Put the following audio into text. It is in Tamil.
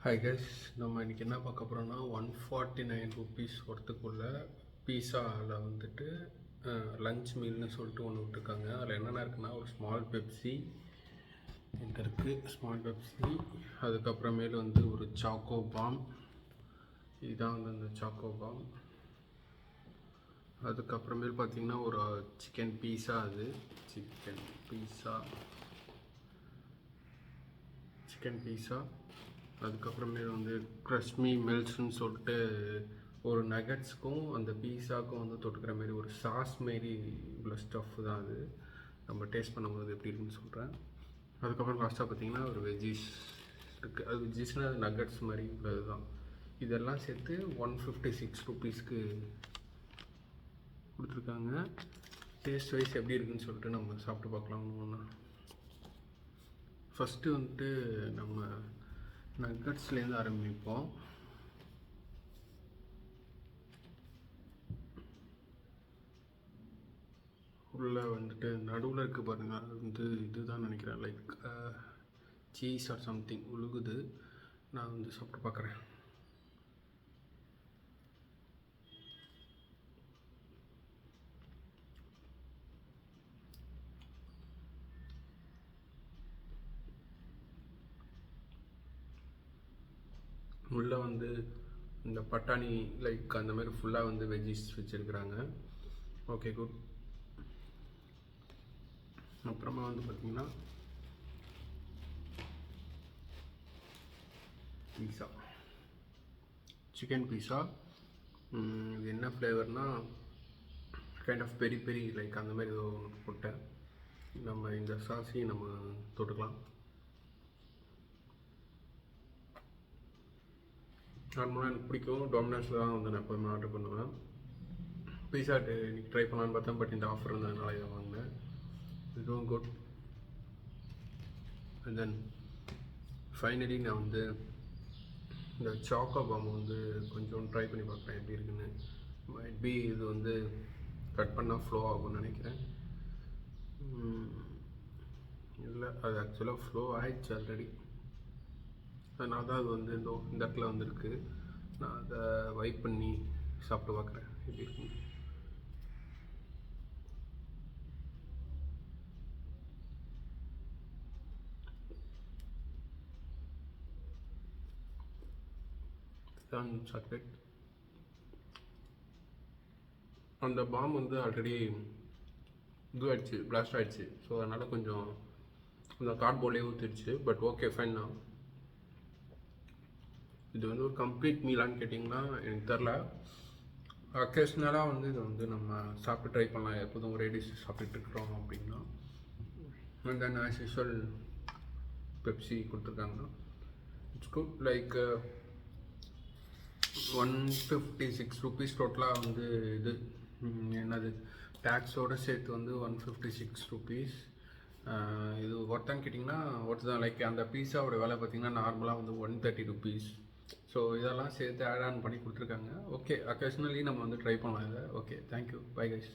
ஹாய் கைஸ், நம்ம இன்றைக்கி என்ன பார்க்க போகிறோம்னா 149 ருபீஸ் ஒர்த்துக்குள்ள பீஸாவில் வந்துட்டு லஞ்ச் மீல்னு சொல்லிட்டு ஒன்று விட்டுருக்காங்க. அதில் என்னென்ன இருக்குன்னா ஒரு ஸ்மால் பெப்சி இங்கே இருக்குது, ஸ்மால் பெப்சி. அதுக்கப்புறமேலு வந்து ஒரு சாக்கோ பாம், இதுதான் வந்து அந்த சாக்கோ பாம். அதுக்கப்புறமேல் பார்த்திங்கன்னா ஒரு சிக்கன் பீஸா, அது சிக்கன் பீஸா. அதுக்கப்புறமே வந்து க்ரஷ்மி மெல்ஸ்ன்னு சொல்லிட்டு ஒரு நகட்ஸ்க்கும் அந்த பீஸாவுக்கும் வந்து தொட்டுக்கிற மாரி ஒரு சாஸ் மாரி உள்ள ஸ்டஃப் தான் அது. நம்ம டேஸ்ட் பண்ணும்போது எப்படி இருக்குன்னு சொல்கிறேன். அதுக்கப்புறம் லாஸ்ட்டாக பார்த்திங்கன்னா ஒரு வெஜ்ஜீஸ் இருக்குது. அது வெஜ்ஜீஸ்னால் அது நகட்ஸ் மாதிரி உள்ளது தான். இதெல்லாம் சேர்த்து 156 ருபீஸ்க்கு கொடுத்துருக்காங்க. டேஸ்ட் வைஸ் எப்படி இருக்குன்னு சொல்லிட்டு நம்ம சாப்பிட்டு பார்க்கலாம். ஒன்று ஃபஸ்ட்டு வந்துட்டு நம்ம நக்கட்ஸ்லேருந்து ஆரம்பிப்போம். உள்ளே வந்துட்டு நடுவில் இருக்குது பாருங்கள், அது வந்து இதுதான் நினைக்கிறேன், லைக் சீஸ் ஆர் சம்திங் உழுகுது. நான் வந்து சாப்பிட்டு பார்க்குறேன். உள்ளே வந்து இந்த பட்டாணி லைக் அந்த மாதிரி ஃபுல்லாக வந்து வெஜ்ஜீஸ் வச்சுருக்குறாங்க. Okay, good. அப்புறமா வந்து பார்த்திங்கன்னா பீஸா, சிக்கன் பீஸா. இது என்ன ஃப்ளேவர்னால் kind of peri peri like அந்த மாதிரி ஏதோ போட்டேன். நம்ம இந்த சாஸையும் நம்ம தொட்டுக்கலாம். நார்மலாக எனக்கு பிடிக்கும். டொமினோஸில் தான் வந்து நான் எப்போதுமே ஆர்டர் பண்ணுவேன். பீஸா இன்னைக்கு ட்ரை பண்ணலான்னு பார்த்தேன், பட் இந்த ஆஃபர் இருந்ததுனால இதை வாங்கினேன். இதுவும் குட். அண்ட் தென் ஃபைனலி நான் வந்து இந்த சாக்கோ பாம் வந்து கொஞ்சம் ட்ரை பண்ணி பார்க்குறேன் எப்படி இருக்குன்னு. மைட் பி இது வந்து கட் பண்ணால் ஃப்ளோ ஆகும்னு நினைக்கிறேன். இல்லை, அது ஆக்சுவலாக ஃப்ளோ ஆகிடுச்சு ஆல்ரெடி. அதனால தான் அது வந்து இந்த இடத்துல வந்துருக்கு. நான் அதை வைப் பண்ணி சாப்பிட்டு பார்க்குறேன் எப்படி இருக்குன்னு. சாக்லேட் அந்த பாம் வந்து ஆல்ரெடி இது ஆகிடுச்சு, பிளாஸ்ட் ஆகிடுச்சு. ஸோ அதனால் கொஞ்சம் அந்த கார்ட்போர்ட்லேயே ஊற்றிடுச்சு. But okay, fine. நான் இது வந்து ஒரு கம்ப்ளீட் மீலான்னு கேட்டிங்கன்னா எனக்கு தெரில. அக்கேஷ்னலாக வந்து இது வந்து நம்ம சாப்பிட்டு ட்ரை பண்ணலாம். எப்போதும் ஒரே டிஷ் சாப்பிட்டுருக்குறோம் அப்படின்னா. And then as usual Pepsi கொடுத்துருக்காங்க. It's good. லைக் 156 ருபீஸ் டோட்டலாக வந்து இது என்னது டேக்ஸோடு சேர்த்து வந்து 156 ருபீஸ். இது ஒருத்தான்னு கேட்டிங்கன்னா ஒருத்தர் தான். லைக் அந்த பீஸாவோட விலை பார்த்திங்கன்னா நார்மலாக வந்து 130 ருபீஸ். ஸோ இதெல்லாம் சேர்த்து ஆட் ஆன் பண்ணி கொடுத்துருக்காங்க. ஓகே, அக்கேஷ்னலி நம்ம வந்து ட்ரை பண்ணலாம் இதை. Okay, thank you, bye guys.